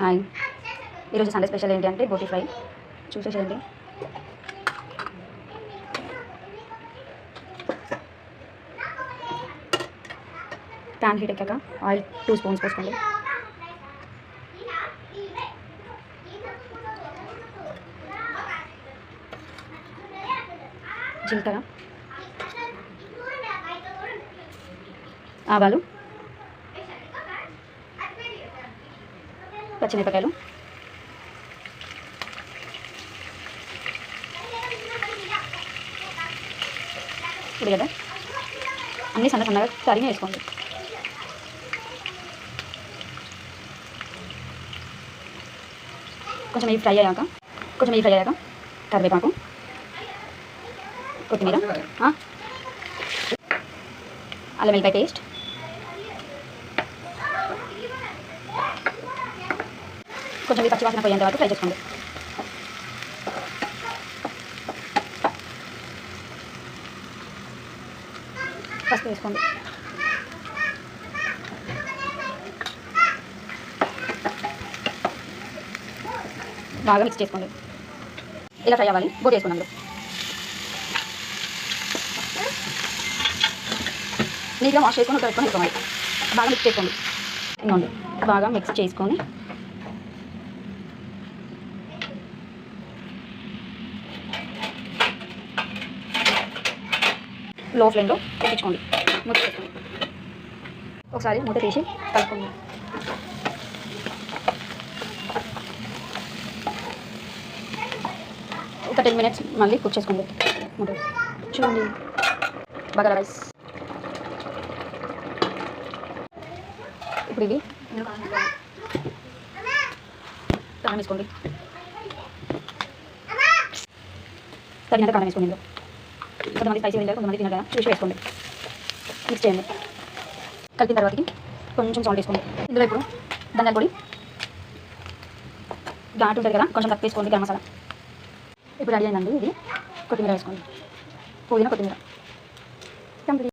Hi, ఈరోజు Sunday special ఏంటి అంటే బోటి ఫ్రై. చూసేసేయండి. ప్యాన్ హీట్ ఎక్కాక ఆయిల్ 2 స్పూన్స్ పోసుకోండి. జీలకర్ర, ఆవాలు, పచ్చిమిరపకాయలు, ఉల్లిగడ్డ అన్నీ సన్నగా తరిగి వేసుకోండి. కొంచెం ఇవి ఫ్రై అయ్యాక కరివేపాకు, కొత్తిమీర, అల్లం వెల్లిపాయ పేస్ట్, కొంచెం పచ్చి వాసన పోయేంత వరకు ఫ్రై చేసుకోండి. పసుపు వేసుకోండి. బాగా మిక్స్ చేసుకోండి. ఇలా ఫ్రై అవ్వాలి. బోటి వేసుకున్నాం. నీట్గా వాష్ చేసుకొని పెట్టుకొని వేసుకోవాలి. బాగా మిక్స్ చేసుకోండి. ఇంకోండి బాగా మిక్స్ చేసుకొని లో ఫ్లేమ్లో ఉడికించుకోండి. మూత చేసుకోండి. ఒకసారి మూత తీసి కలుపుకోండి. ఒక 10 minutes మళ్ళీ కుక్ చేసుకోండి. మూత చూడండి. బగారా రైస్. ఇప్పుడు ఇవి కారం వేసుకోండి. తగినంత కారం వేసుకోండి. కొంతమంది స్పైసీ తింటారు, కొంతమంది తినరు కదా, చూసి వేసుకోండి. మిక్స్ చేయండి. కలిపిన తర్వాతకి కొంచెం సాల్ట్ వేసుకోండి. ఇందులో ఇప్పుడు ధనియాల పొడి, ఘాటు ఉంటుంది కదా, కొంచెం తక్కువ వేసుకోండి. గరం మసాలా. ఇప్పుడు రెడీ అయిందండి. ఇది కొత్తిమీర వేసుకోండి. పుదీనా, కొత్తిమీర.